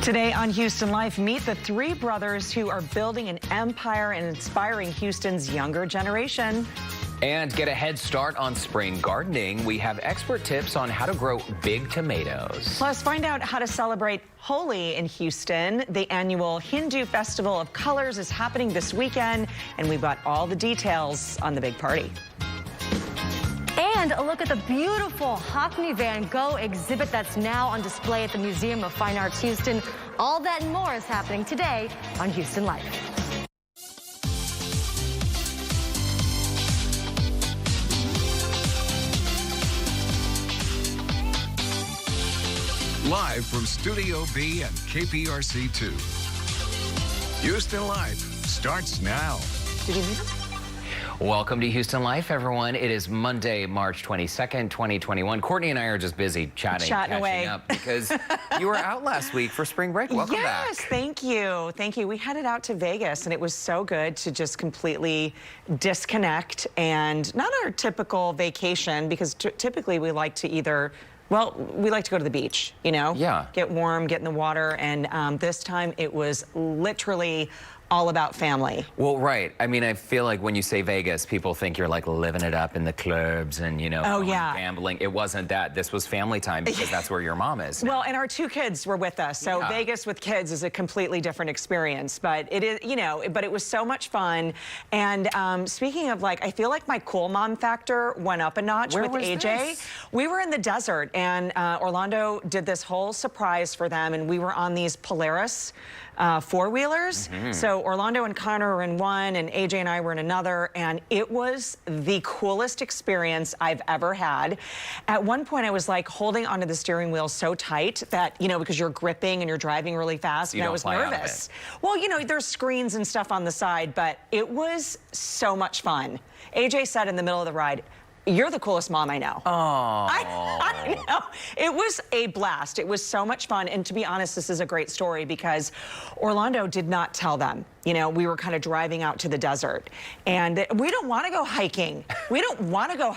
Today on Houston Life, meet the three brothers who are building an empire and inspiring Houston's younger generation. And get a head start on spring gardening. We have expert tips on how to grow big tomatoes. Plus, find out how to celebrate Holi in Houston. The annual Hindu Festival of Colors is happening this weekend, and we've got all the details on the big party. And a look at the beautiful Hockney Van Gogh exhibit that's now on display at the Museum of Fine Arts Houston. All that and more is happening today on Houston Life. Live from Studio B and KPRC 2. Houston Life starts now. Did you meet him? Welcome to Houston Life, everyone. It is Monday, March 22nd, 2021. Courtney and I are just busy chatting away. up because you were out last week for spring break. Welcome back. Yes, thank you. Thank you. We headed out to Vegas, and it was so good to just completely disconnect, and not our typical vacation, because typically we like to either... Well, we like to go to the beach, you know? Yeah. Get warm, get in the water, and this time it was literally all about family. Well, right. I mean, I feel like when you say Vegas, people think you're like living it up in the clubs and, you know, gambling. It wasn't that. This was family time because that's where your mom is now. Well, and our two kids were with us. So Vegas with kids is a completely different experience. But it is, you know, but it was so much fun. And speaking of, like, I feel like my cool mom factor went up a notch with AJ. This? We were in the desert, and Orlando did this whole surprise for them, and we were on these Polaris four-wheelers. So Orlando and Connor were in one, and AJ and I were in another, and it was the coolest experience I've ever had. At one point, I was like holding onto the steering wheel so tight that, you know, because you're gripping and you're driving really fast, and I was nervous. Well, you know, there's screens and stuff on the side, but it was so much fun. AJ said in the middle of the ride, "You're the coolest mom I know." Oh. I know. It was a blast. It was so much fun. And to be honest, this is a great story because Orlando did not tell them. You know, we were kind of driving out to the desert, and we don't want to go hiking. We don't want to go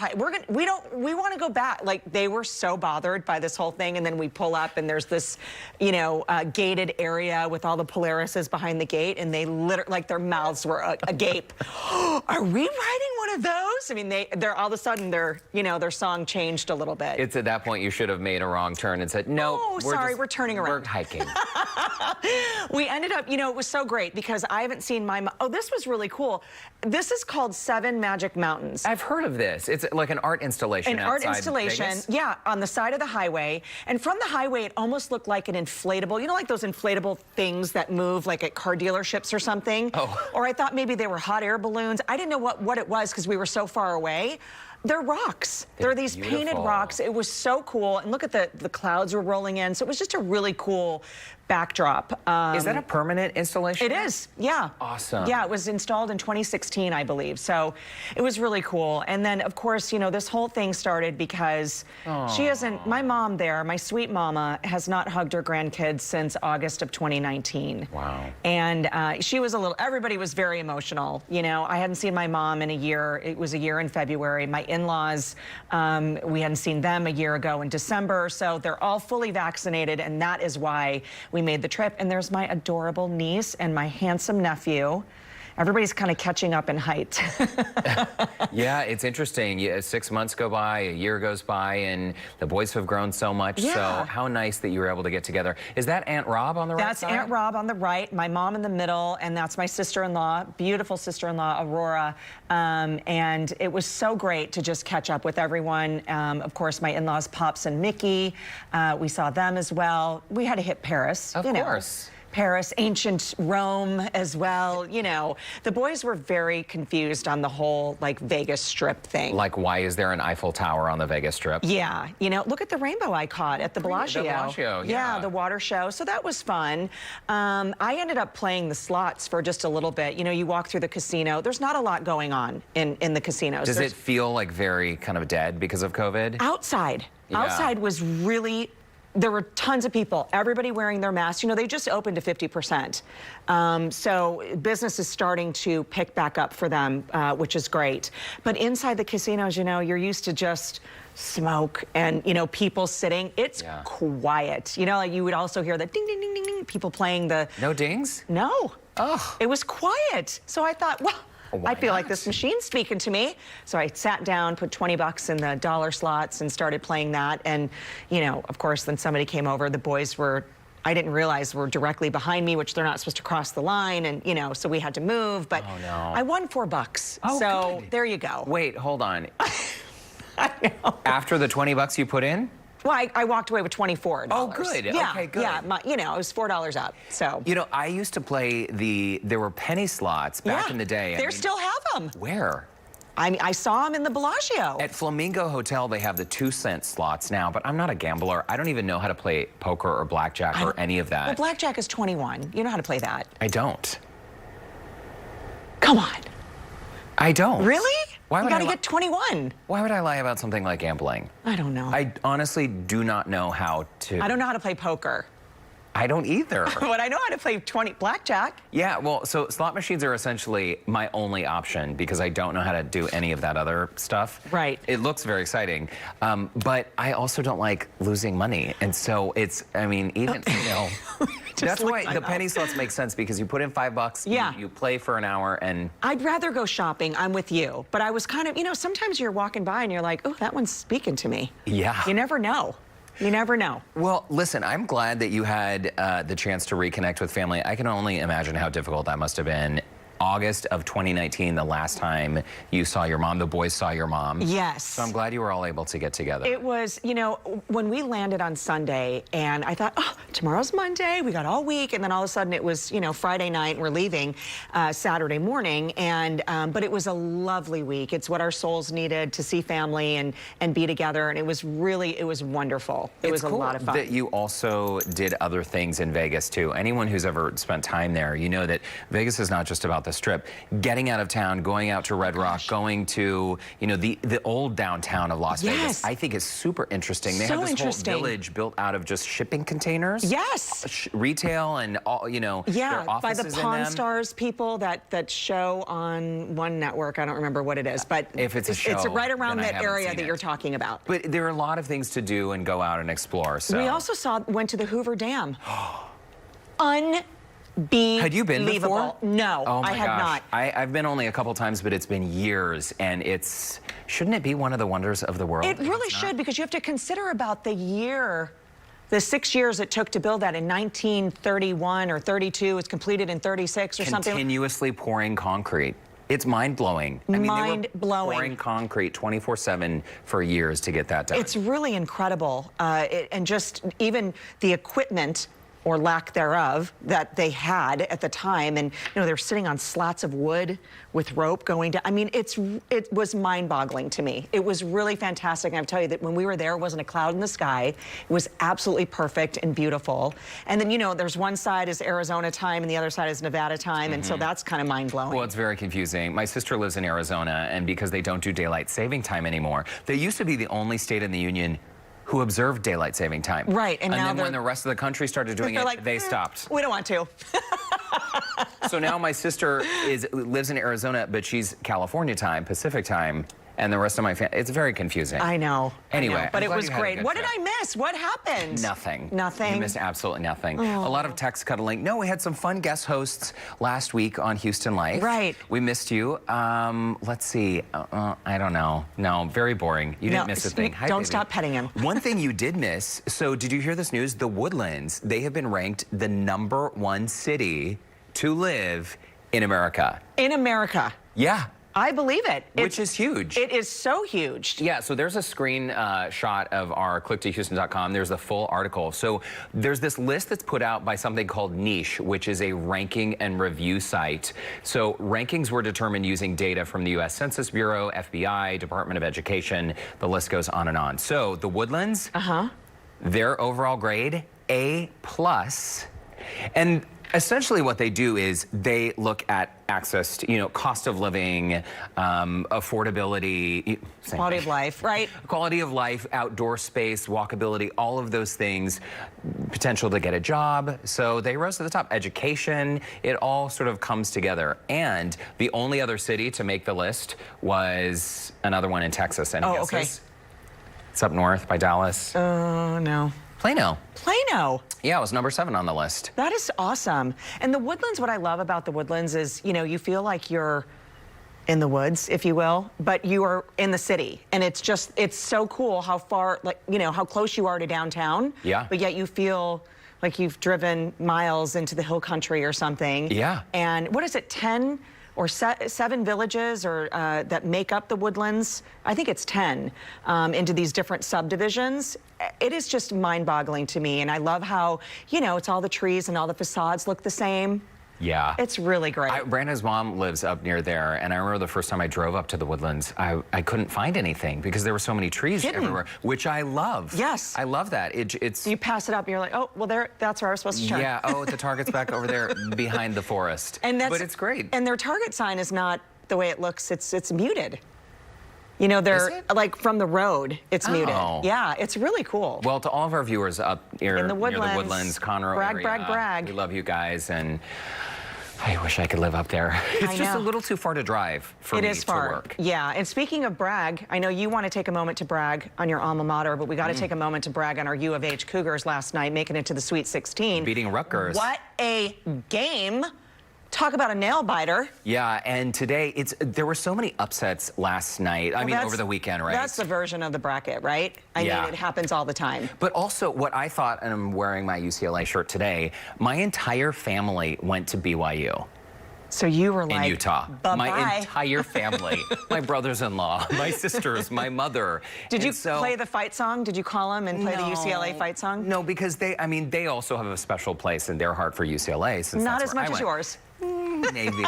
we want to go back. Like, they were so bothered by this whole thing, and then we pull up, and there's this, you know, gated area with all the Polarises behind the gate, and they literally, like, their mouths were agape. Are we riding one of those? I mean, they're all of a sudden, you know, their song changed a little bit. It's at that point you should have made a wrong turn and said, no, we're turning around. We're hiking. We ended up, you know, it was so great because I haven't seen my mom. Oh, this was really cool. This is called Seven Magic Mountains. I've heard of this. It's like an art installation. An art installation, Vegas? Yeah, on the side of the highway. And from the highway, it almost looked like an inflatable, you know, like those inflatable things that move like at car dealerships or something? Oh. Or I thought maybe they were hot air balloons. I didn't know what it was because we were so far away. They're rocks. They're these painted rocks. It was so cool. And look at the clouds were rolling in. So it was just a really cool backdrop. Is that a permanent installation? It is, yeah. Awesome. Yeah, it was installed in 2016, I believe. So it was really cool. And then, of course, you know, this whole thing started because my mom there, my sweet mama, has not hugged her grandkids since August of 2019. Wow. And she was everybody was very emotional. You know, I hadn't seen my mom in a year. It was a year in February. My in-laws, we hadn't seen them a year ago in December. So they're all fully vaccinated, and that is why we made the trip. And there's my adorable niece and my handsome nephew. Everybody's kind of catching up in height. Yeah, it's interesting. 6 months go by, a year goes by, and the boys have grown so much. Yeah. So how nice that you were able to get together. Is that Aunt Rob on the right side? That's Aunt Rob on the right, my mom in the middle, and that's my sister-in-law, beautiful sister-in-law, Aurora. And it was so great to just catch up with everyone. Of course, my in-laws, Pops and Mickey, we saw them as well. We had to hit Paris. Of course. Paris, ancient Rome as well. You know, the boys were very confused on the whole, like, Vegas Strip thing. Like, why is there an Eiffel Tower on the Vegas Strip? Yeah, you know, look at the rainbow I caught at the Bellagio. The Bellagio, yeah. The water show. So that was fun. I ended up playing the slots for just a little bit. You know, you walk through the casino. There's not a lot going on in the casinos. Does it feel like very kind of dead because of COVID? Outside. Yeah. Outside was really there were tons of people, everybody wearing their masks. You know, they just opened to 50%. So business is starting to pick back up for them, which is great. But inside the casinos, you know, you're used to just smoke and, you know, people sitting. It's quiet. You know, like you would also hear the ding, ding, ding, ding, ding, people playing the... No dings? No. Oh. It was quiet. So I thought, well, why I feel not? like this machine's speaking to me. So I sat down, put 20 bucks in the dollar slots and started playing that. And, you know, of course, then somebody came over. The boys were, I didn't realize, were directly behind me, which they're not supposed to cross the line. And, you know, so we had to move. But I won $4. Oh, so good. there you go. Wait, hold on. I know. After the 20 bucks you put in? Well, I walked away with $24. Oh, good. Yeah, okay, good. Yeah, you know, it was $4 up, so. You know, I used to play there were penny slots back in the day. They still have them. Where? I mean, I saw them in the Bellagio. At Flamingo Hotel, they have the 2-cent slots now, but I'm not a gambler. I don't even know how to play poker or blackjack or any of that. Well, blackjack is 21. You know how to play that. I don't. Come on. I don't. Really? Why would you gotta get 21. Why would I lie about something like gambling? I don't know. I honestly do not know how to. I don't know how to play poker. I don't either. But I know how to play blackjack. Yeah, well, so slot machines are essentially my only option because I don't know how to do any of that other stuff. Right. It looks very exciting, but I also don't like losing money. And so it's, I mean, even, you know, that's why the penny slots make sense because you put in $5, you play for an hour and... I'd rather go shopping, I'm with you. But I was kind of, you know, sometimes you're walking by and you're like, oh, that one's speaking to me. Yeah. You never know. You never know. Well, listen, I'm glad that you had the chance to reconnect with family. I can only imagine how difficult that must have been. August of 2019, the last time you saw your mom, the boys saw your mom. Yes. So I'm glad you were all able to get together. It was, you know, when we landed on Sunday and I thought, oh, tomorrow's Monday, we got all week. And then all of a sudden it was, you know, Friday night and we're leaving Saturday morning. And, but it was a lovely week. It's what our souls needed to see family and be together. And it was really, it was wonderful. It was a lot of fun. That you also did other things in Vegas too. Anyone who's ever spent time there, you know that Vegas is not just about the Strip. Getting out of town, going out to Red Rock, going to, you know, the old downtown of Las Vegas, I think is super interesting. They have this whole village built out of just shipping containers. Yes. Retail and all, you know, their offices by the Pawn Stars people that show on one network. I don't remember what it is, but if it's a show, it's right around that area that you're talking about. But there are a lot of things to do and go out and explore. So we also went to the Hoover Dam. Had you been before? No, oh my I had not. I've been only a couple times, but it's been years, and shouldn't it be one of the wonders of the world? It really should, because you have to consider about the 6 years it took to build that in 1931 or 32. It's completed in 36 or something. Continuously pouring concrete. It's mind-blowing. I mean, mind-blowing. They were pouring concrete 24/7 for years to get that done. It's really incredible. And just even the equipment or lack thereof that they had at the time, and you know they're sitting on slats of wood with rope going down. I mean, it was mind-boggling to me. It was really fantastic. And I tell you that when we were there, it wasn't a cloud in the sky. It was absolutely perfect and beautiful. And then you know, there's one side is Arizona time and the other side is Nevada time, and so that's kind of mind-blowing. Well, it's very confusing. My sister lives in Arizona, and because they don't do daylight saving time anymore, they used to be the only state in the union who observed daylight saving time. Right, and now then when the rest of the country started doing it, like, they stopped. We don't want to. So now my sister lives in Arizona, but she's California time, Pacific time, and the rest of my family. It's very confusing. I know. Anyway, but it was great. What did I miss? What happened? Nothing. Nothing? You missed absolutely nothing. A lot of text cuddling. No, we had some fun guest hosts last week on Houston Life. Right. We missed you. Let's see. I don't know. No, very boring. You didn't miss a thing. Hi, don't baby. stop petting him. One thing you did miss, so did you hear this news? The Woodlands, they have been ranked the #1 city to live in America. In America. Yeah. I believe it. Which is huge. It is so huge. Yeah, so there's a screen shot of our clicktohouston.com. There's the full article. So there's this list that's put out by something called Niche, which is a ranking and review site. So rankings were determined using data from the U.S. Census Bureau, FBI, Department of Education. The list goes on and on. So the Woodlands, their overall grade, A+. And essentially what they do is they look at access to, cost of living, affordability, quality of life, right? Quality of life, outdoor space, walkability, all of those things, potential to get a job. So they rose to the top. Education, it all sort of comes together. And the only other city to make the list was another one in Texas. Any guesses? Okay. It's up north by Dallas. Oh, no. Plano. Plano. Yeah, it was number 7 on the list. That is awesome. And the Woodlands, what I love about the Woodlands is, you feel like you're in the woods, if you will, but you are in the city. And it's so cool how far, how close you are to downtown. Yeah. But yet you feel like you've driven miles into the hill country or something. Yeah. And what is it, 10 or 7 villages that make up the Woodlands? I think it's 10 into these different subdivisions. It is just mind-boggling to me, and I love how, it's all the trees and all the facades look the same. Yeah. It's really great. Brandon's mom lives up near there, and I remember the first time I drove up to the Woodlands, I couldn't find anything because there were so many trees everywhere, which I love. Yes. I love that. It's You pass it up, and you're like, oh, well, that's where I was supposed to turn. Yeah, oh, the Target's back over there behind the forest. But it's great. And their Target sign is not the way it looks. It's muted. They're like from the road, it's muted. Yeah, it's really cool. Well, to all of our viewers up here in the near Woodlands, the Woodlands, Conroe brag, area, brag, brag. we love you guys, and I wish I could live up there. It's just a little too far to drive for me to work. Yeah, and speaking of brag, I know you want to take a moment to brag on your alma mater, but we got to take a moment to brag on our U of H Cougars last night, making it to the Sweet 16. Beating Rutgers. What a game. Talk about a nail biter. Yeah, and today there were so many upsets last night. I mean, over the weekend, right? That's the version of the bracket, right? I mean, it happens all the time. But also, what I thought, and I'm wearing my UCLA shirt today, my entire family went to BYU. So you were like, in Utah. Bye-bye. My entire family, my brothers-in-law, my sisters, my mother. Did you play the fight song? Did you call them and play the UCLA fight song? No, because they also have a special place in their heart for UCLA. Since not that's as where much as yours. Maybe.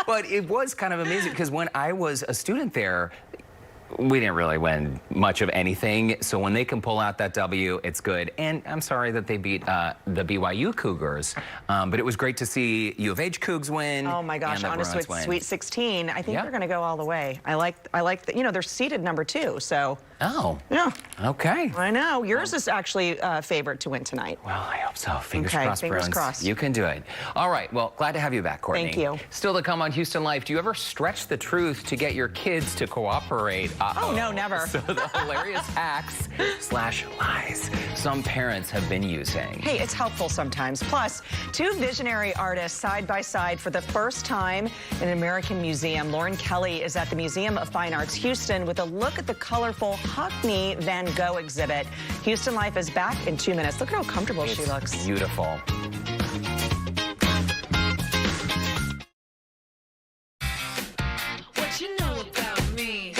But it was kind of amazing because when I was a student there, we didn't really win much of anything. So when they can pull out that W, it's good. And I'm sorry that they beat the BYU Cougars. But it was great to see U of H Cougs win. Oh my gosh, on a Sweet 16. I think they're going to go all the way. I like that, they're seeded number 2. So. Oh. Yeah. Okay. I know. Yours is actually favored to win tonight. Well, I hope so. Fingers crossed, fingers Bruins. crossed. You can do it. All right. Well, glad to have you back, Courtney. Thank you. Still to come on Houston Life, do you ever stretch the truth to get your kids to cooperate? Oh, no, never. So the hilarious hacks / lies some parents have been using. Hey, it's helpful sometimes. Plus, 2 visionary artists side by side for the first time in an American museum. Lauren Kelly is at the Museum of Fine Arts Houston with a look at the colorful Hockney Van Gogh exhibit. Houston Life is back in 2 minutes. Look at how comfortable she looks. Beautiful. What you know about me?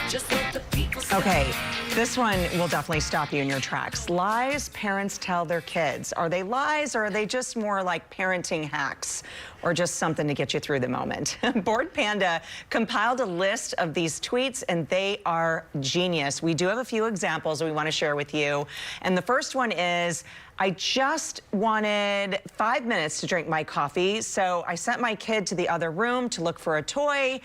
Just let the people say. Okay, this one will definitely stop you in your tracks. Lies parents tell their kids. Are they lies or are they just more like parenting hacks or just something to get you through the moment? Bored Panda compiled a list of these tweets and they are genius. We do have a few examples we want to share with you. And the first one is, I just wanted 5 minutes to drink my coffee, so I sent my kid to the other room to look for a toy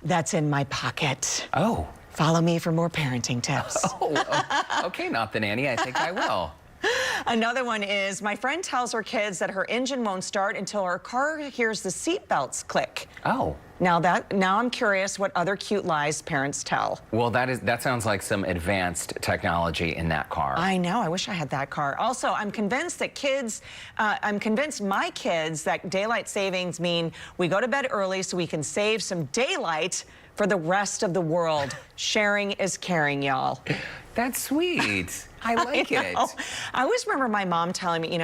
that's in my pocket. Oh. Follow me for more parenting tips. Oh, okay, not the nanny. I think I will. Another one is, my friend tells her kids that her engine won't start until her car hears the seat belts click. Oh. Now I'm curious what other cute lies parents tell. Well, that sounds like some advanced technology in that car. I know. I wish I had that car. Also, I'm convinced that my kids that daylight savings mean we go to bed early so we can save some daylight for the rest of the world. Sharing is caring, y'all. That's sweet. I like it. I always remember my mom telling me,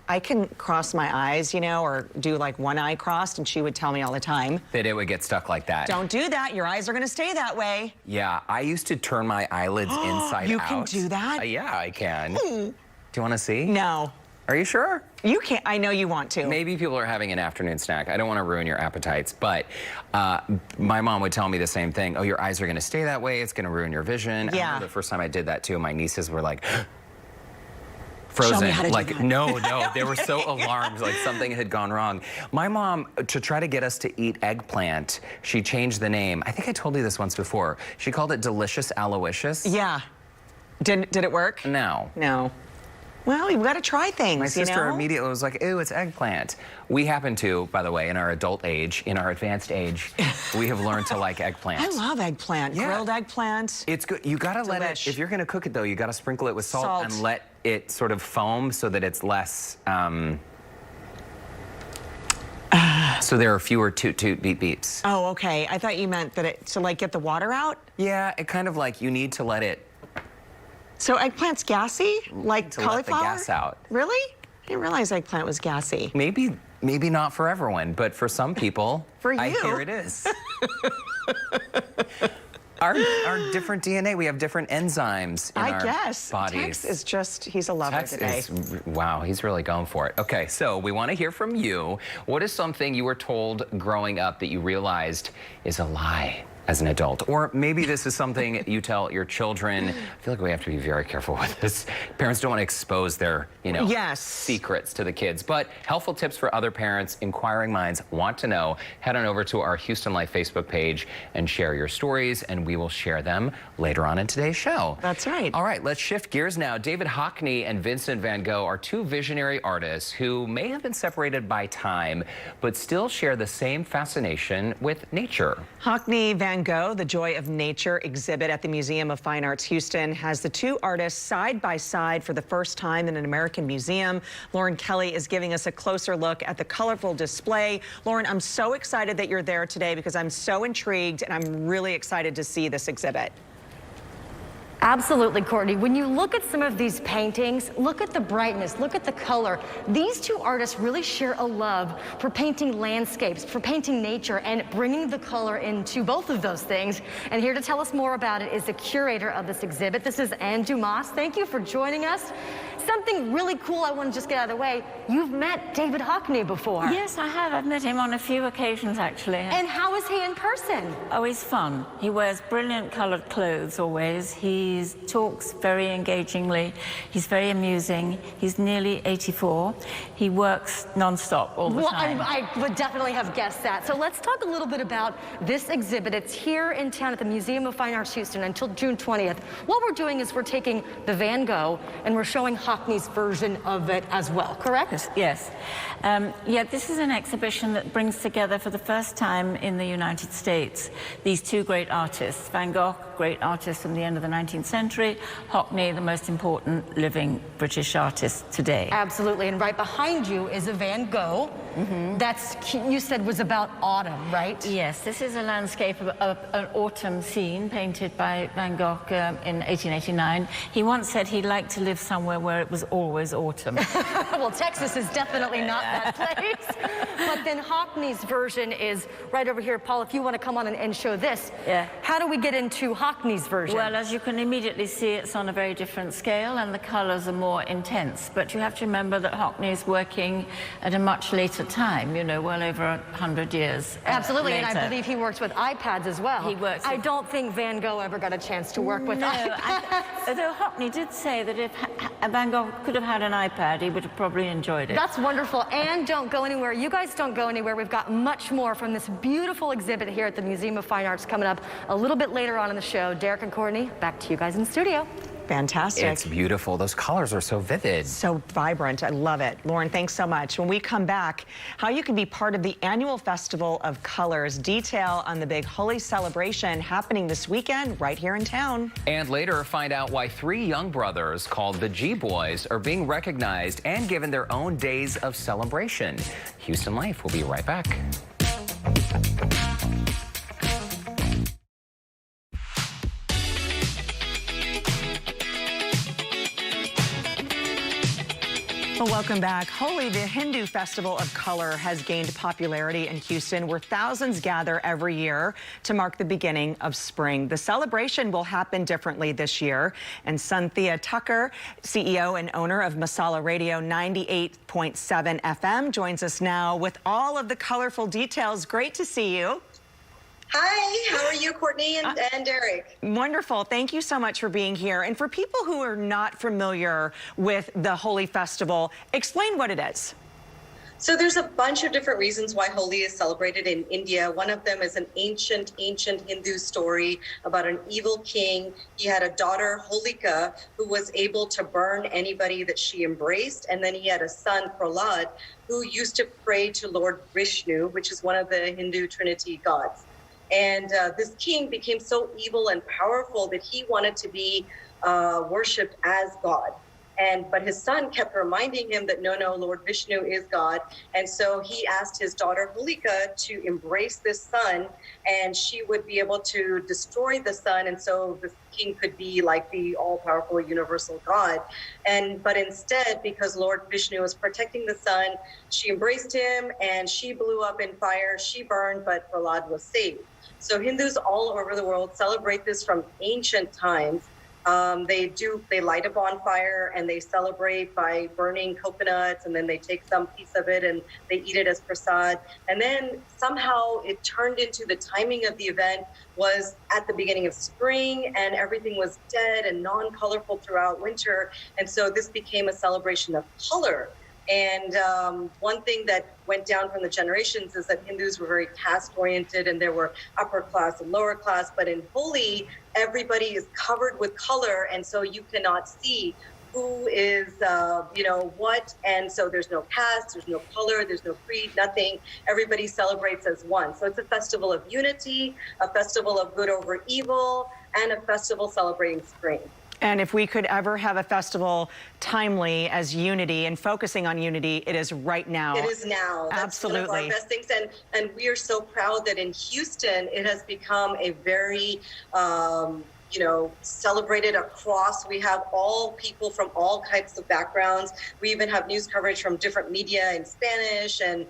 I can cross my eyes, or do like one eye crossed, and she would tell me all the time that it would get stuck like that. Don't do that. Your eyes are going to stay that way. Yeah, I used to turn my eyelids inside out. You can do that? Yeah, I can. Do you want to see? No. Are you sure? You can't. I know you want to. Maybe people are having an afternoon snack. I don't want to ruin your appetites, but my mom would tell me the same thing. Oh, your eyes are going to stay that way. It's going to ruin your vision. Yeah. I remember the first time I did that too, my nieces were like, frozen. Show me how to do like that. no, they were so alarmed, like something had gone wrong. My mom, to try to get us to eat eggplant, she changed the name. I think I told you this once before. She called it Delicious Aloysius. Yeah. Did it work? No. No. Well, you've got to try things. My sister you know? immediately was like, ew, it's eggplant. We happen to, by the way, in our adult age, in our advanced age, we have learned to like eggplant. I love eggplant. Yeah. Grilled eggplant. It's good. You gotta let it, Delish. if you're gonna cook it though, you gotta sprinkle it with salt and let it sort of foam so that it's less, so there are fewer toot beep beeps. Oh, okay. I thought you meant that it, to like get the water out? Yeah, it kind of like, you need to let it. So eggplant's gassy? Like to cauliflower? let the gas out. Really? I didn't realize eggplant was gassy. Maybe not for everyone, but for some people, For you. I hear it is. Our different DNA, we have different enzymes in our bodies. Tex is just, he's a lover today. Wow, he's really going for it. Okay, so we want to hear from you. What is something you were told growing up that you realized is a lie as an adult? Or maybe this is something you tell your children. I feel like we have to be very careful with this. Parents don't want to expose their, secrets to the kids. But helpful tips for other parents, inquiring minds want to know. Head on over to our Houston Life Facebook page and share your stories, and we will share them later on in today's show. That's right. All right, let's shift gears now. David Hockney and Vincent van Gogh are two visionary artists who may have been separated by time, but still share the same fascination with nature. Hockney Van Gogh, The Joy of Nature exhibit at the Museum of Fine Arts Houston has the two artists side by side for the first time in an American museum. Lauren Kelly is giving us a closer look at the colorful display. Lauren, I'm so excited that you're there today because I'm so intrigued and I'm really excited to see this exhibit. Absolutely, Courtney. When you look at some of these paintings, look at the brightness, look at the color. These two artists really share a love for painting landscapes, for painting nature, and bringing the color into both of those things. And here to tell us more about it is the curator of this exhibit. This is Anne Dumas. Thank you for joining us. Something really cool I want to just get out of the way. You've met David Hockney before. Yes, I have. I've met him on a few occasions, actually. And how is he in person? Oh, he's fun. He wears brilliant colored clothes always. He talks very engagingly. He's very amusing. He's nearly 84. He works nonstop all the time. I would definitely have guessed that. So let's talk a little bit about this exhibit. It's here in town at the Museum of Fine Arts Houston until June 20th. What we're doing is we're taking the Van Gogh and we're showing Hockney's version of it as well, correct? Yes. Yeah, this is an exhibition that brings together for the first time in the United States these two great artists. Van Gogh, great artist from the end of the 19th century. Hockney, the most important living British artist today. Absolutely, and right behind you is a Van Gogh. That's, you said, was about autumn, right? Yes, this is a landscape of an autumn scene painted by Van Gogh in 1889. He once said he'd like to live somewhere where it was always autumn. Well, Texas is definitely not that place. But then Hockney's version is right over here. Paul, if you want to come on and show this. Yeah. How do we get into Hockney's version? Well, as you can immediately see, it's on a very different scale and the colors are more intense. But you have to remember that Hockney is working at a much later time, you know, well over 100 years. Absolutely, later. and I believe he works with iPads as well. He works I with- don't think Van Gogh ever got a chance to work with iPads. Although Hockney did say that if Van Gogh could have had an iPad, he would have probably enjoyed it. That's wonderful. And don't go anywhere. You guys don't go anywhere. We've got much more from this beautiful exhibit here at the Museum of Fine Arts coming up a little bit later on in the show. Derek and Courtney, back to you guys in the studio. Fantastic. It's beautiful. Those colors are so vivid. So vibrant. I love it. Lauren, thanks so much. When we come back, how you can be part of the annual Festival of Colors. Detail on the big Holi celebration happening this weekend right here in town. And later, find out why three young brothers called the G-Boys are being recognized and given their own days of celebration. Houston Life will be right back. Well, welcome back. Holi, the Hindu festival of color, has gained popularity in Houston, where thousands gather every year to mark the beginning of spring. The celebration will happen differently this year, and Cynthia Tucker, CEO and owner of Masala Radio 98.7 FM, joins us now with all of the colorful details. Great to see you. Hi, how are you, Courtney and Derek? Wonderful. Thank you so much for being here. And for people who are not familiar with the Holi festival, explain what it is. So there's a bunch of different reasons why Holi is celebrated in India. One of them is an ancient Hindu story about an evil king. He had a daughter, Holika, who was able to burn anybody that she embraced. And then he had a son, Prahlad, who used to pray to Lord Vishnu, which is one of the Hindu Trinity gods. And this king became so evil and powerful that he wanted to be worshipped as God. But his son kept reminding him that no, Lord Vishnu is God. And so he asked his daughter Holika to embrace this son, and she would be able to destroy the sun. And so the king could be like the all-powerful universal God. But instead, because Lord Vishnu was protecting the sun, she embraced him and she blew up in fire. She burned, but Prahlad was saved. So Hindus all over the world celebrate this from ancient times. They light a bonfire and they celebrate by burning coconuts, and then they take some piece of it and they eat it as prasad. And then somehow it turned into the timing of the event was at the beginning of spring, and everything was dead and non-colorful throughout winter. And so this became a celebration of color. And one thing that went down from the generations is that Hindus were very caste-oriented, and there were upper class and lower class. But in Holi, everybody is covered with color, and so you cannot see who is, what. And so there's no caste, there's no color, there's no creed, nothing. Everybody celebrates as one. So it's a festival of unity, a festival of good over evil, and a festival celebrating spring. And if we could ever have a festival timely as unity and focusing on unity, it is right now. It is now. That's absolutely one of our best things. And we are so proud that in Houston, it has become a very, celebrated across. We have all people from all types of backgrounds. We even have news coverage from different media in Spanish and,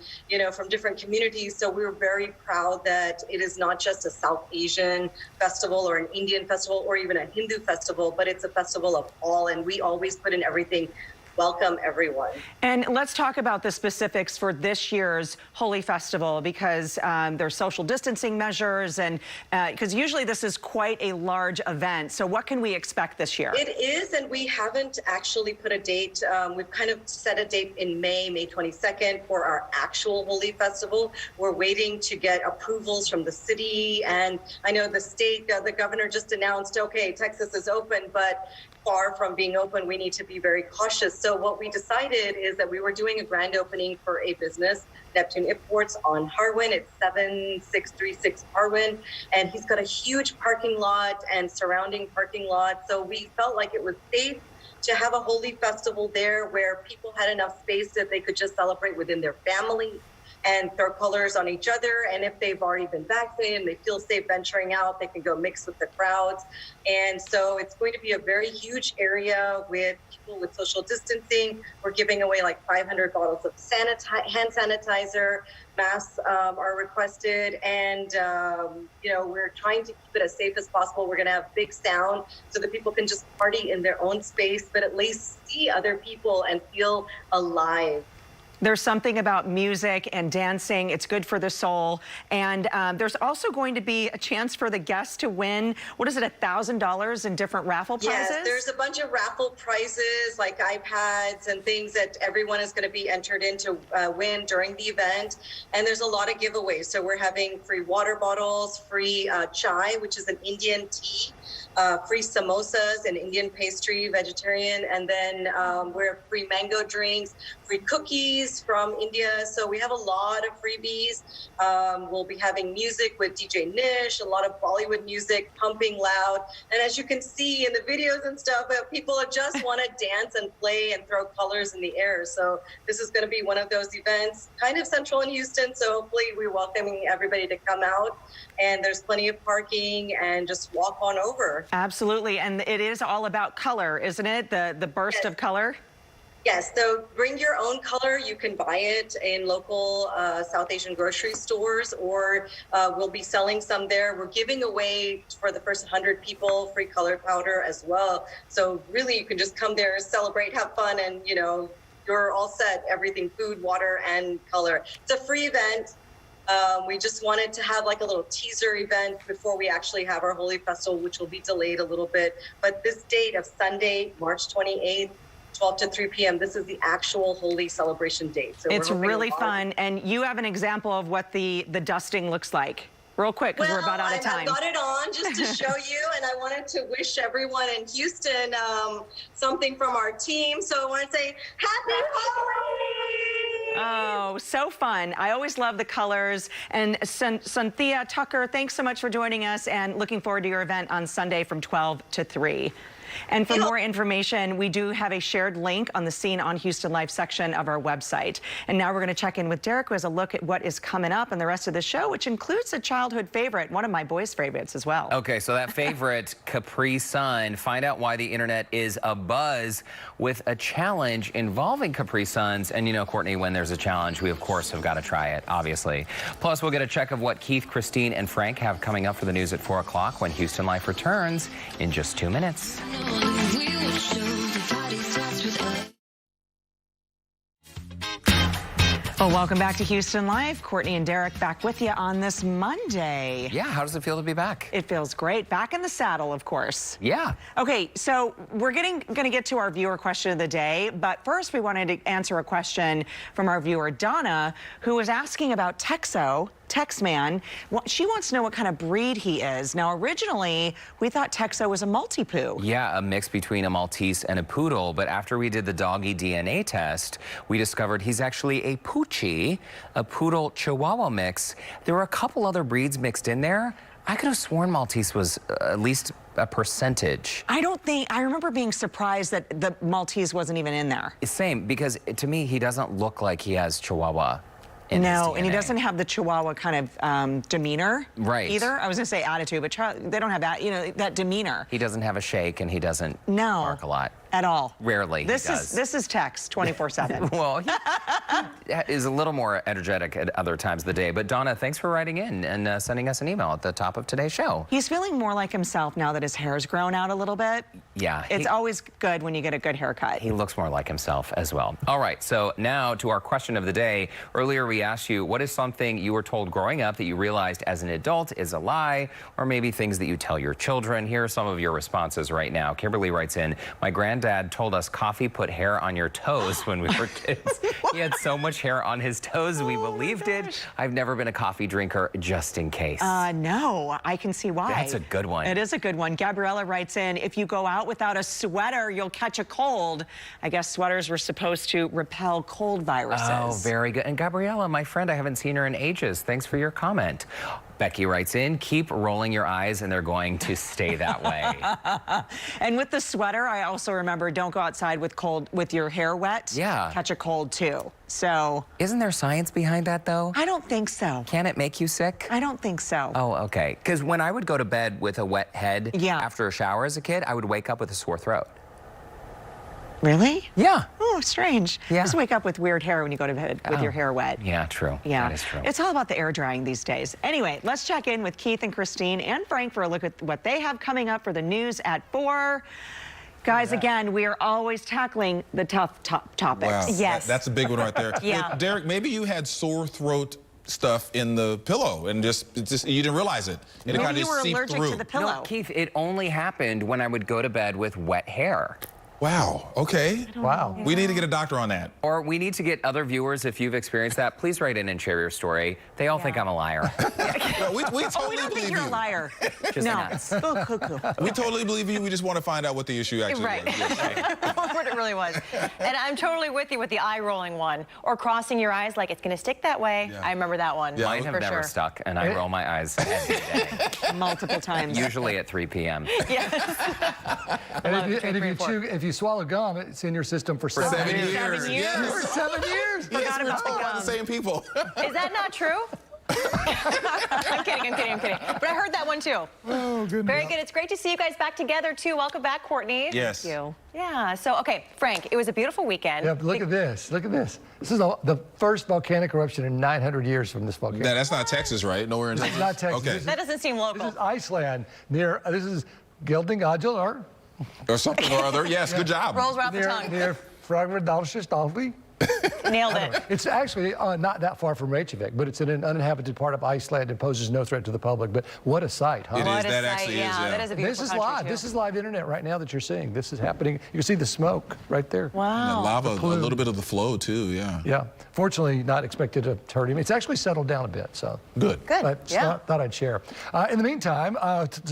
from different communities. So we're very proud that it is not just a South Asian festival or an Indian festival or even a Hindu festival, but it's a festival of all. And we always put in everything. Welcome, everyone. And let's talk about the specifics for this year's Holi Festival, because there's social distancing measures, and because usually this is quite a large event. So what can we expect this year? It is, and we haven't actually put a date. We've kind of set a date in May 22nd for our actual Holi Festival. We're waiting to get approvals from the city, and I know the state, the governor just announced, okay, Texas is open, but far from being open, we need to be very cautious. So what we decided is that we were doing a grand opening for a business, Neptune Imports, on Harwin. It's 7636 Harwin, and he's got a huge parking lot and surrounding parking lot. So we felt like it was safe to have a Holi festival there where people had enough space that they could just celebrate within their family and throw colors on each other. And if they've already been vaccinated and they feel safe venturing out, they can go mix with the crowds. And so it's going to be a very huge area with people with social distancing. We're giving away like 500 bottles of hand sanitizer. Masks are requested. And, we're trying to keep it as safe as possible. We're going to have big sound so that people can just party in their own space, but at least see other people and feel alive. There's something about music and dancing. It's good for the soul. And there's also going to be a chance for the guests to win, what is it, $1,000 in different raffle prizes? Yes, there's a bunch of raffle prizes like iPads and things that everyone is going to be entered in to win during the event. And there's a lot of giveaways. So we're having free water bottles, free chai, which is an Indian tea, free samosas, an Indian pastry, vegetarian, and then we're free mango drinks, free cookies from India. So we have a lot of freebies. We'll be having music with DJ Nish, a lot of Bollywood music pumping loud. And as you can see in the videos and stuff, people just want to dance and play and throw colors in the air. So this is going to be one of those events, kind of central in Houston. So hopefully we're welcoming everybody to come out. And there's plenty of parking and just walk on over. Absolutely. And it is all about color, isn't it? The burst of color. Yes, so bring your own color. You can buy it in local South Asian grocery stores, or we'll be selling some there. We're giving away for the first 100 people free color powder as well. So really, you can just come there, celebrate, have fun, and you're all set. Everything, food, water, and color. It's a free event. We just wanted to have like a little teaser event before we actually have our Holi Festival, which will be delayed a little bit. But this date of Sunday, March 28th, 12 to 3 p.m., this is the actual Holi celebration date. So it's really fun. And you have an example of what the dusting looks like. Real quick, because we're about out of time. I've got it on just to show you, and I wanted to wish everyone in Houston something from our team. So I want to say, Happy Holi! Oh, so fun. I always love the colors. And Cynthia Tucker, thanks so much for joining us, and looking forward to your event on Sunday from 12 to 3. And for more information, we do have a shared link on the Scene on Houston Live section of our website. And now we're going to check in with Derek, who has a look at what is coming up in the rest of the show, which includes a childhood favorite, one of my boys' favorites as well. Okay, so that favorite, Capri Sun. Find out why the internet is abuzz with a challenge involving Capri Suns. And you know, Courtney, when there's a challenge, we of course have got to try it, obviously. Plus, we'll get a check of what Keith, Christine, and Frank have coming up for the news at 4 o'clock when Houston Life returns in just 2 minutes. Well, welcome back to Houston Live. Courtney and Derek back with you on this Monday. Yeah, how does it feel to be back? It feels great. Back in the saddle, of course. Yeah. Okay, so we're going to get to our viewer question of the day, but first we wanted to answer a question from our viewer Donna, who was asking about Tex-Man. She wants to know what kind of breed he is. Now, originally, we thought Texo was a Maltipoo. Yeah, a mix between a Maltese and a Poodle, but after we did the doggy DNA test, we discovered he's actually a Poochie, a Poodle Chihuahua mix. There were a couple other breeds mixed in there. I could have sworn Maltese was at least a percentage. I remember being surprised that the Maltese wasn't even in there. Same, because to me, he doesn't look like he has Chihuahua. No, and he doesn't have the Chihuahua kind of demeanor either. I was going to say attitude, but they don't have that, that demeanor. He doesn't have a shake, and he doesn't bark a lot. At all. Rarely he does. This is Tex 24/7. Well, he is a little more energetic at other times of the day. But Donna, thanks for writing in and sending us an email at the top of today's show. He's feeling more like himself now that his hair's grown out a little bit. Yeah. It's always good when you get a good haircut. He looks more like himself as well. All right, so now to our question of the day. Earlier we asked you, what is something you were told growing up that you realized as an adult is a lie, or maybe things that you tell your children? Here are some of your responses right now. Kimberly writes in, my granddad told us coffee put hair on your toes when we were kids. He had so much hair on his toes, we believed it. I've never been a coffee drinker, just in case. No, I can see why. That's a good one. It is a good one. Gabriella writes in, if you go out without a sweater, you'll catch a cold. I guess sweaters were supposed to repel cold viruses. Oh, very good. And Gabriella, my friend, I haven't seen her in ages. Thanks for your comment. Becky writes in, keep rolling your eyes and they're going to stay that way. And with the sweater, I also remember don't go outside with your hair wet. Yeah. Catch a cold too. So. Isn't there science behind that though? I don't think so. Can it make you sick? I don't think so. Oh, okay. Because when I would go to bed with a wet head after a shower as a kid, I would wake up with a sore throat. Really? Yeah. Oh, strange. Yeah. Just wake up with weird hair when you go to bed with your hair wet. Yeah, true. Yeah. That is true. It's all about the air drying these days. Anyway, let's check in with Keith and Christine and Frank for a look at what they have coming up for the news at 4. Guys, again, we are always tackling the tough topics. Wow. Yes. That's a big one right there. Yeah. Derek, maybe you had sore throat stuff in the pillow and just you didn't realize it. And it Maybe kind of you were seeped allergic through. to the pillow. No, Keith, it only happened when I would go to bed with wet hair. Wow. Okay. Wow. We need to get a doctor on that. Or we need to get other viewers, if you've experienced that, please write in and share your story. They all think I'm a liar. No, we totally We don't think believe you're you. a liar. Just no. nuts. We totally believe you. We just want to find out what the issue actually Right. was. Yeah. What it really was. And I'm totally with you with the eye rolling one or crossing your eyes like it's going to stick that way. Yeah. I remember that one. Yeah. Mine have for never sure. stuck, and I roll my eyes every day. Multiple times. Usually at 3 p.m. And if you swallow gum, it's in your system for 7 7 years. years. 7 years. Yes. For 7 years. Yes, we're about the told by the gum. same people. Is that not true? I'm kidding. But I heard that one too. Oh, goodness. Very good. It's great to see you guys back together too. Welcome back, Courtney. Yes. Thank you. Yeah. So, okay, Frank, it was a beautiful weekend. Yeah, look at this. Look at this. This is the first volcanic eruption in 900 years from this volcano. That's not Texas, right? Nowhere in Texas. Not Texas. Okay. This That doesn't seem local. is Iceland near. This is Gildingadjul Or something or other. Yes, good job. Rolls right off the tongue. near Fragradalshistalvi. Nailed it. It's actually not that far from Reykjavik, but it's in an uninhabited part of Iceland and poses no threat to the public. But what a sight, huh? It is. What a That sight, actually is, yeah. yeah. That is a beautiful This is country, live. too. This is live internet right now that you're seeing. This is happening. You can see the smoke right there. And the Wow. lava, a little bit of the flow too, yeah. Yeah. Fortunately, not expected to hurt him. It's actually settled down a bit, so. Good. Good, But just yeah. thought I'd share. In the meantime,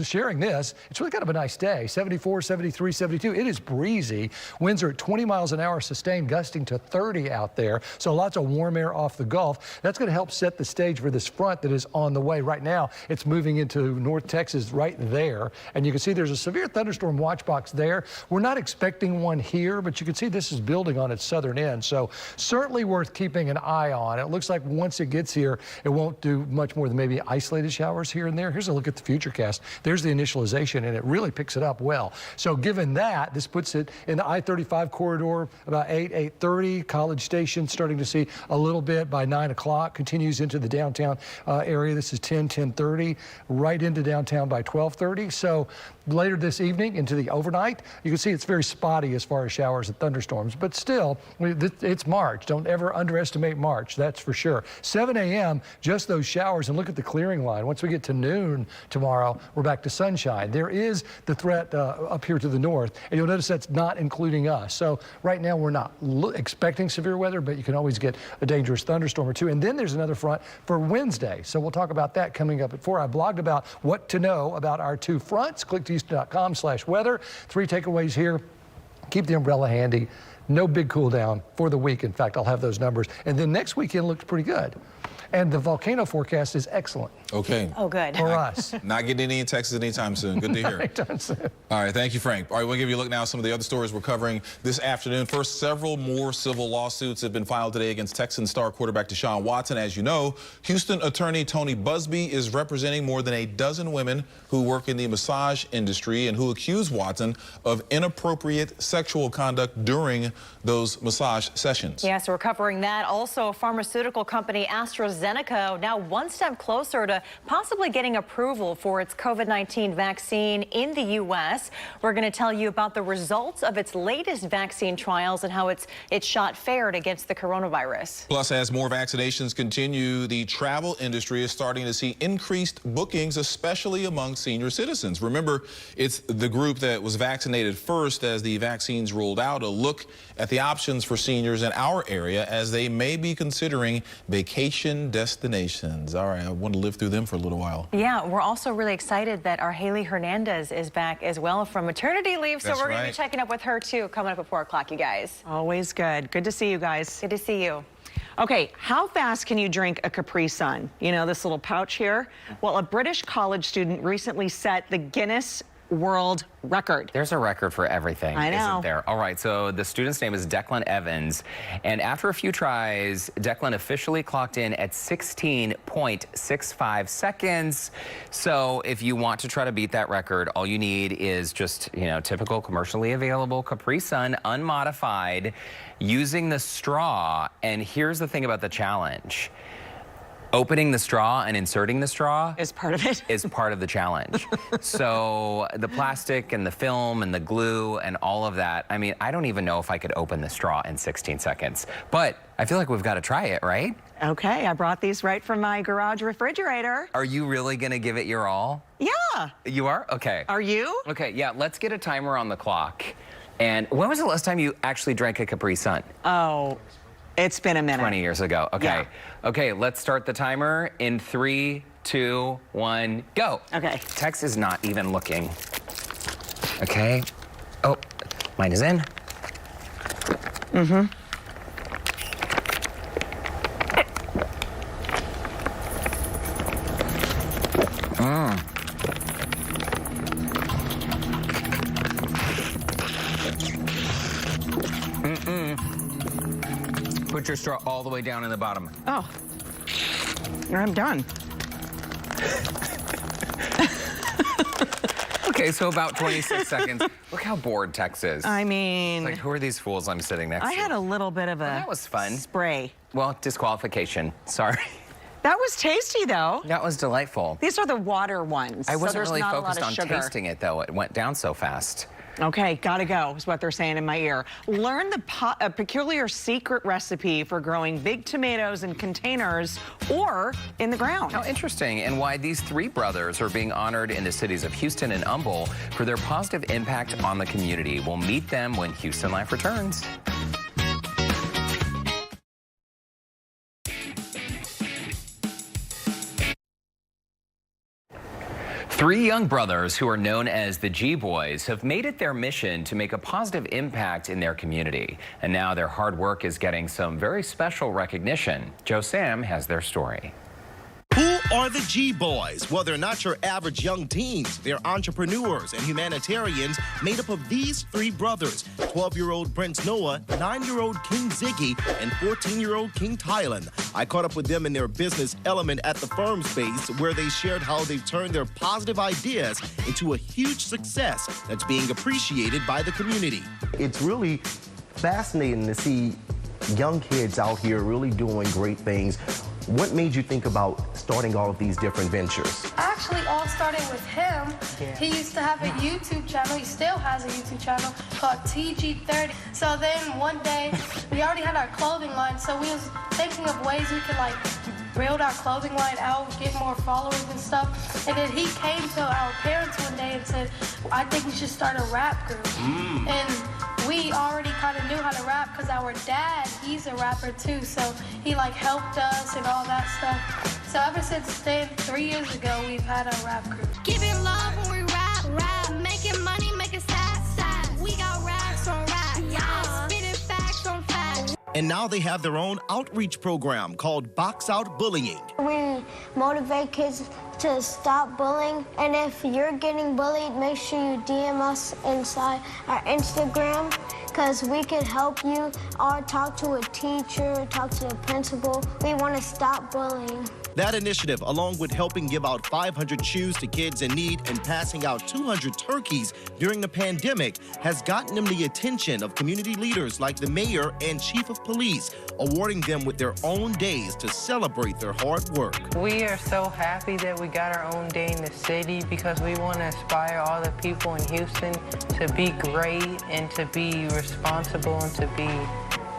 sharing this, it's really kind of a nice day. 74, 73, 72. It is breezy. Winds are at 20 miles an hour sustained, gusting to 30 out there. So lots of warm air off the Gulf. That's going to help set the stage for this front that is on the way. Right now, it's moving into North Texas right there. And you can see there's a severe thunderstorm watch box there. We're not expecting one here, but you can see this is building on its southern end. So certainly worth keeping an eye on. It looks like once it gets here, it won't do much more than maybe isolated showers here and there. Here's a look at the futurecast. There's the initialization, and it really picks it up well. So given that, this puts it in the I-35 corridor about 8:30. College Station starting to see a little bit by 9 o'clock. Continues into the downtown area. This is 10:30. Right into downtown by 12:30. So later this evening into the overnight, you can see it's very spotty as far as showers and thunderstorms. But still, it's March. Don't ever underestimate March. That's for sure. 7 a.m., just those showers. And look at the clearing line. Once we get to noon tomorrow, we're back to sunshine. There is the threat up here to the north, and you'll notice that's not including us. So right now we're not expecting severe weather, but you can always get a dangerous thunderstorm or two. And then there's another front for Wednesday. So we'll talk about that coming up at 4. I blogged about what to know about our two fronts. Click to Houston.com/weather. 3 takeaways here. Keep the umbrella handy. No big cool down for the week. In fact, I'll have those numbers. And then next weekend looks pretty good. And the volcano forecast is excellent. Okay. Oh, good. For us. Not getting any in Texas anytime soon. Good to hear. Anytime soon. All right, thank you, Frank. All right, we'll give you a look now at some of the other stories we're covering this afternoon. First, several more civil lawsuits have been filed today against Texan star quarterback Deshaun Watson. As you know, Houston attorney Tony Busby is representing more than a dozen women who work in the massage industry and who accuse Watson of inappropriate sexual conduct during those massage sessions. Yeah, so we're covering that. Also, pharmaceutical company AstraZeneca now one step closer to possibly getting approval for its COVID-19 vaccine in the U.S. We're going to tell you about the results of its latest vaccine trials and how its shot fared against the coronavirus. Plus, as more vaccinations continue, the travel industry is starting to see increased bookings, especially among senior citizens. Remember, it's the group that was vaccinated first as the vaccines rolled out. A look at the options for seniors in our area as they may be considering vacation destinations. All right, I want to live through them for a little while. Yeah, we're also really excited that our Haley Hernandez is back as well from maternity leave. So That's we're going to be right. checking up with her, too, coming up at 4 o'clock, you guys. Always good. Good to see you guys. Good to see you. Okay, how fast can you drink a Capri Sun? You know, this little pouch here? Well, a British college student recently set the Guinness World Record. There's a record for everything, I know. isn't there? All right, so the student's name is Declan Evans, and after a few tries, Declan officially clocked in at 16.65 seconds. So if you want to try to beat that record, all you need is just, you know, typical commercially available Capri Sun, unmodified, using the straw. And here's the thing about the challenge. Opening the straw and inserting the straw Is part of it. is part of the challenge. So the plastic and the film and the glue and all of that, I mean, I don't even know if I could open the straw in 16 seconds, but I feel like we've got to try it, right? Okay, I brought these right from my garage refrigerator. Are you really gonna give it your all? Yeah. You are? Okay. Are you? Okay, yeah, let's get a timer on the clock. And when was the last time you actually drank a Capri Sun? Oh, it's been a minute. 20 years ago. Okay. Yeah. Okay, let's start the timer in 3, 2, 1, go. Okay. Tex is not even looking. Okay. Oh, mine is in. Mm-hmm. Put your straw all the way down in the bottom. Oh, I'm done. Okay, so about 26 seconds. Look how bored Tex is. I mean, Like, who are these fools I'm sitting next I to? had a little bit of a that was fun. spray. Well, disqualification. Sorry. That was tasty, though. That was delightful. These are the water ones. I so wasn't there's really not focused a lot on of sugar. tasting it, though. It went down so fast. Okay, gotta go is what they're saying in my ear. Learn a peculiar secret recipe for growing big tomatoes in containers or in the ground. How interesting, and why these three brothers are being honored in the cities of Houston and Humble for their positive impact on the community. We'll meet them when Houston Life returns. Three young brothers who are known as the G-Boys have made it their mission to make a positive impact in their community. And now their hard work is getting some very special recognition. Joe Sam has their story. Who are the G-Boys? Well, they're not your average young teens. They're entrepreneurs and humanitarians made up of these three brothers, 12-year-old Prince Noah, 9-year-old King Ziggy, and 14-year-old King Tylen. I caught up with them in their business element at the firm's base, where they shared how they've turned their positive ideas into a huge success that's being appreciated by the community. It's really fascinating to see young kids out here really doing great things. What made you think about starting all of these different ventures? Actually, all started with him. Yeah. He used to have a YouTube channel. He still has a YouTube channel called TG30. So then one day, we already had our clothing line, so we was thinking of ways we could like build our clothing line out, get more followers and stuff. And then he came to our parents one day and said, I think we should start a rap group. And we already kind of knew how to rap because our dad, he's a rapper too, so he like helped us and all that stuff. So ever since then, 3 years ago, we've had a rap group. Giving love when we rap, making money, making sad. We got raps on rap, spitting facts on facts. And now they have their own outreach program called Box Out Bullying. We motivate kids to stop bullying, and if you're getting bullied, make sure you DM us inside our Instagram, because we could help you, or talk to a teacher, talk to the principal. We want to stop bullying. That initiative, along with helping give out 500 shoes to kids in need and passing out 200 turkeys during the pandemic, has gotten them the attention of community leaders like the mayor and chief of police, awarding them with their own days to celebrate their hard work. We are so happy that we got our own day in the city because we want to inspire all the people in Houston to be great and to be responsible and to be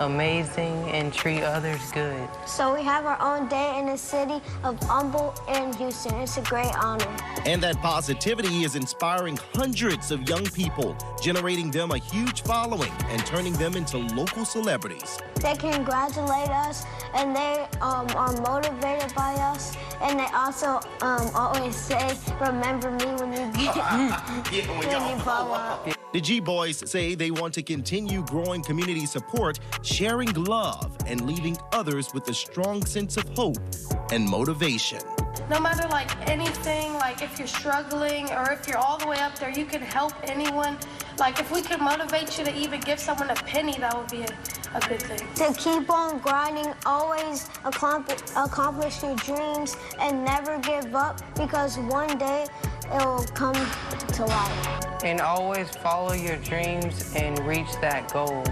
amazing and treat others good. So we have our own day in the city of Humble and Houston. It's a great honor. And that positivity is inspiring hundreds of young people, generating them a huge following and turning them into local celebrities. They congratulate us, and they are motivated by us, and they also always say, remember me when you blow up. The G-Boys say they want to continue growing community support, sharing love, and leaving others with a strong sense of hope and motivation. No matter like anything, like if you're struggling or if you're all the way up there, you can help anyone. Like if we can motivate you to even give someone a penny, that would be a good thing. To keep on grinding, always accomplish your dreams, and never give up, because one day it will come to life. And always follow your dreams and reach that goal.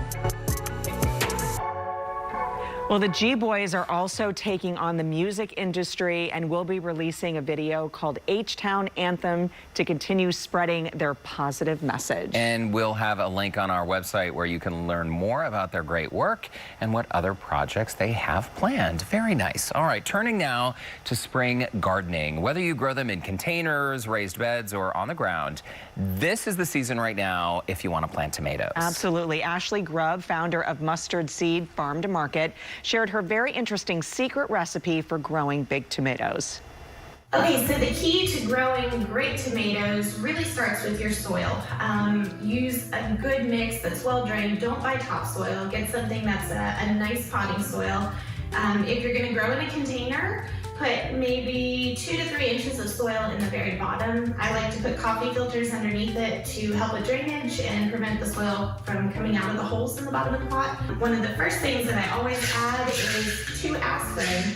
Well, the G-Boys are also taking on the music industry and will be releasing a video called H-Town Anthem to continue spreading their positive message. And we'll have a link on our website where you can learn more about their great work and what other projects they have planned. Very nice. All right, turning now to spring gardening. Whether you grow them in containers, raised beds, or on the ground, this is the season right now if you want to plant tomatoes. Absolutely. Ashley Grubb, founder of Mustard Seed Farm to Market, shared her very interesting secret recipe for growing big tomatoes. Okay, so the key to growing great tomatoes really starts with your soil. Use a good mix that's well drained. Don't buy topsoil. Get something that's a nice potting soil. If you're going to grow in a container, put maybe 2 to 3 inches of soil in the very bottom. I like to put coffee filters underneath it to help with drainage and prevent the soil from coming out of the holes in the bottom of the pot. One of the first things that I always add is 2 aspirin.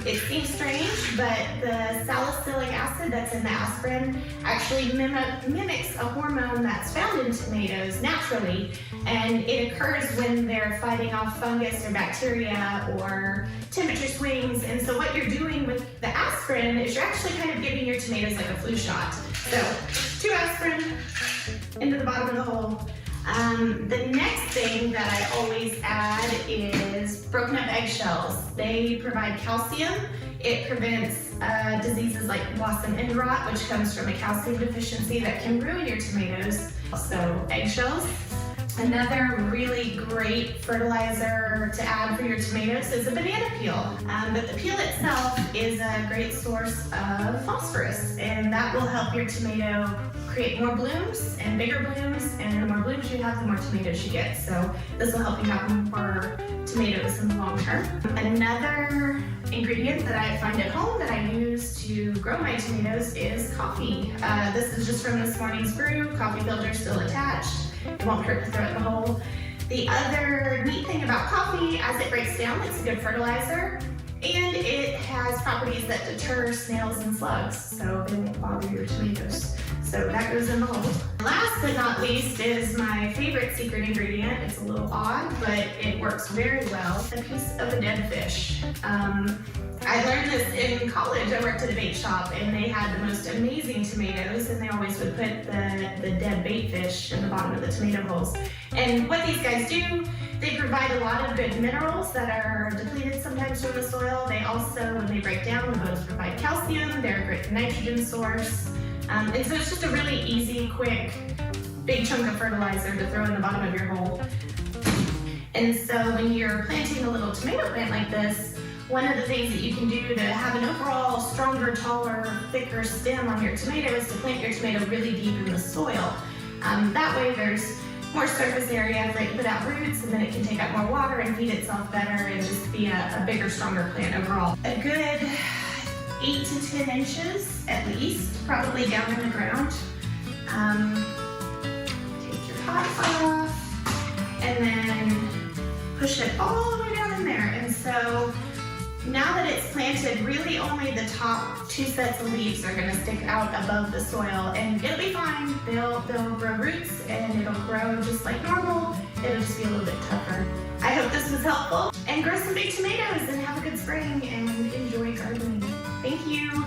It seems strange, but the salicylic acid that's in the aspirin actually mimics a hormone that's found in tomatoes naturally, and it occurs when they're fighting off fungus or bacteria or temperature swings. And so what you're doing with the aspirin is you're actually kind of giving your tomatoes like a flu shot. So 2 aspirin into the bottom of the hole. The next thing that I always add is broken up eggshells. They provide calcium. It prevents diseases like blossom end rot, which comes from a calcium deficiency that can ruin your tomatoes. So eggshells. Another really great fertilizer to add for your tomatoes is a banana peel. But the peel itself is a great source of phosphorus, and that will help your tomato create more blooms and bigger blooms, and the more blooms you have, the more tomatoes you get. So this will help you have more tomatoes in the long term. Another ingredient that I find at home that I use to grow my tomatoes is coffee. This is just from this morning's brew. Coffee filter still attached. It won't hurt to throw it in the hole. The other neat thing about coffee, as it breaks down, it's a good fertilizer, and it has properties that deter snails and slugs, so they won't bother your tomatoes. So that goes in the hole. Last but not least is my favorite secret ingredient. It's a little odd, but it works very well. A piece of a dead fish. I learned this in college. I worked at a bait shop, and they had the most amazing tomatoes, and they always would put the dead bait fish in the bottom of the tomato holes. And what these guys do, they provide a lot of good minerals that are depleted sometimes from the soil. They also, when they break down, the bones provide calcium. They're a great nitrogen source. And so it's just a really easy, quick, big chunk of fertilizer to throw in the bottom of your hole. And so when you're planting a little tomato plant like this, one of the things that you can do to have an overall stronger, taller, thicker stem on your tomato is to plant your tomato really deep in the soil. That way there's more surface area for it to put out roots, and then it can take up more water and feed itself better and just be a bigger, stronger plant overall. A good 8 to 10 inches at least, probably down in the ground. Take your pot off and then push it all the way down in there. And so now that it's planted, really only the top 2 sets of leaves are going to stick out above the soil, and it'll be fine. They'll grow roots, and it'll grow just like normal. It'll just be a little bit tougher. I hope this was helpful, and grow some big tomatoes and have a good spring and enjoy gardening. Thank you.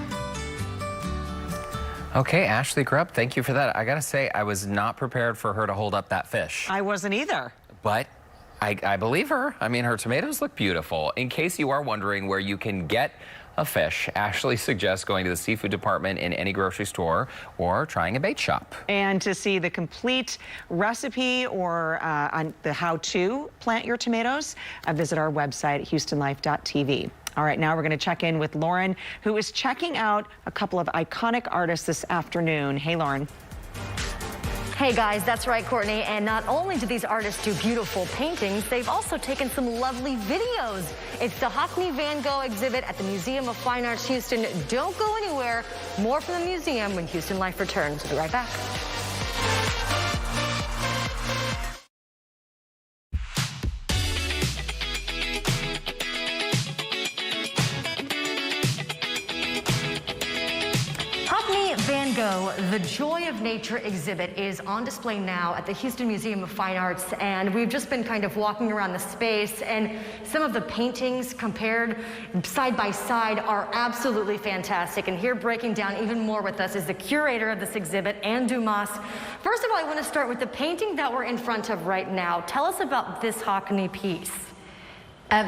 Okay, Ashley Grubb, thank you for that. I gotta say, I was not prepared for her to hold up that fish. I wasn't either. But I believe her. I mean, her tomatoes look beautiful. In case you are wondering where you can get a fish, Ashley suggests going to the seafood department in any grocery store or trying a bait shop. And to see the complete recipe or on the how-to plant your tomatoes, visit our website, HoustonLife.tv. All right, now we're going to check in with Lauren, who is checking out a couple of iconic artists this afternoon. Hey, Lauren. Hey guys, that's right, Courtney. And not only do these artists do beautiful paintings, they've also taken some lovely videos. It's the Hockney Van Gogh exhibit at the Museum of Fine Arts Houston. Don't go anywhere. More from the museum when Houston Life returns. We'll be right back. Van Gogh, the Joy of Nature exhibit is on display now at the Houston Museum of Fine Arts, and we've just been kind of walking around the space, and some of the paintings compared side by side are absolutely fantastic. And here breaking down even more with us is the curator of this exhibit, Anne Dumas. First of all, I want to start with the painting that we're in front of right now. Tell us about this Hockney piece.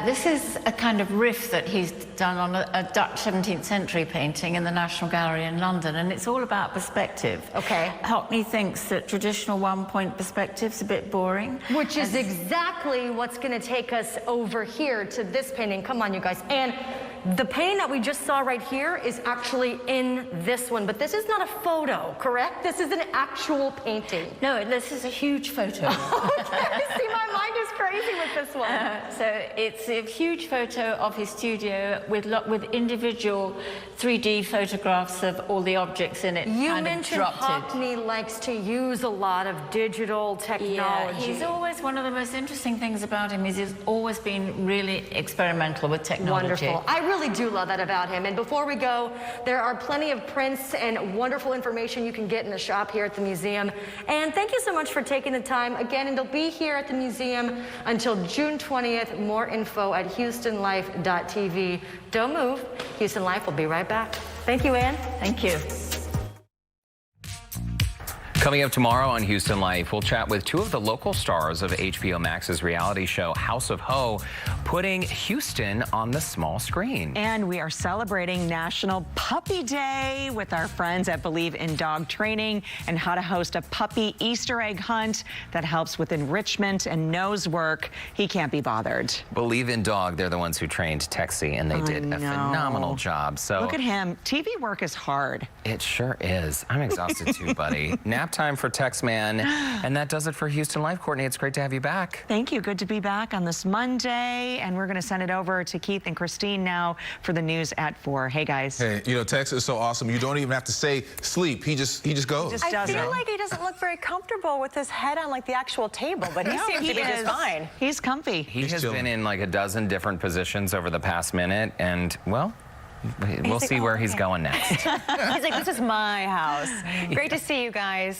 This is a kind of riff that he's done on a Dutch 17th century painting in the National Gallery in London, and it's all about perspective. Okay. Hockney thinks that traditional one-point perspective's a bit boring. Which is exactly what's going to take us over here to this painting. Come on, you guys. And the painting that we just saw right here is actually in this one, but this is not a photo, correct? This is an actual painting. No, this is a huge photo. Okay, see, my mind is crazy with this one. So it's a huge photo of his studio with individual 3D photographs of all the objects in it. You mentioned Hockney likes to use a lot of digital technology. Yeah, he's always, one of the most interesting things about him is he's always been really experimental with technology. Wonderful. I really do love that about him. And before we go, there are plenty of prints and wonderful information you can get in the shop here at the museum. And thank you so much for taking the time. Again, it'll be here at the museum until June 20th. More info at HoustonLife.tv. Don't move. Houston Life will be right back. Thank you, Anne. Thank you. Coming up tomorrow on Houston Life, we'll chat with two of the local stars of HBO Max's reality show, House of Ho, putting Houston on the small screen. And we are celebrating National Puppy Day with our friends at Believe in Dog Training and how to host a puppy Easter egg hunt that helps with enrichment and nose work. He can't be bothered. Believe in Dog, they're the ones who trained Texie, and they did a phenomenal job. So look at him. TV work is hard. It sure is. I'm exhausted too, buddy. Nap time for Tex Man. And that does it for Houston Life. Courtney, it's great to have you back. Thank you. Good to be back on this Monday. And we're going to send it over to Keith and Christine now for the news at 4. Hey, guys. Hey, you know, Tex is so awesome. You don't even have to say sleep. He just goes. I feel like he doesn't look very comfortable with his head on like the actual table, but he seems to be just fine. He's comfy. He has been in like a dozen different positions over the past minute, and well, we'll see where he's going next. He's like, this is my house. Great to see you guys.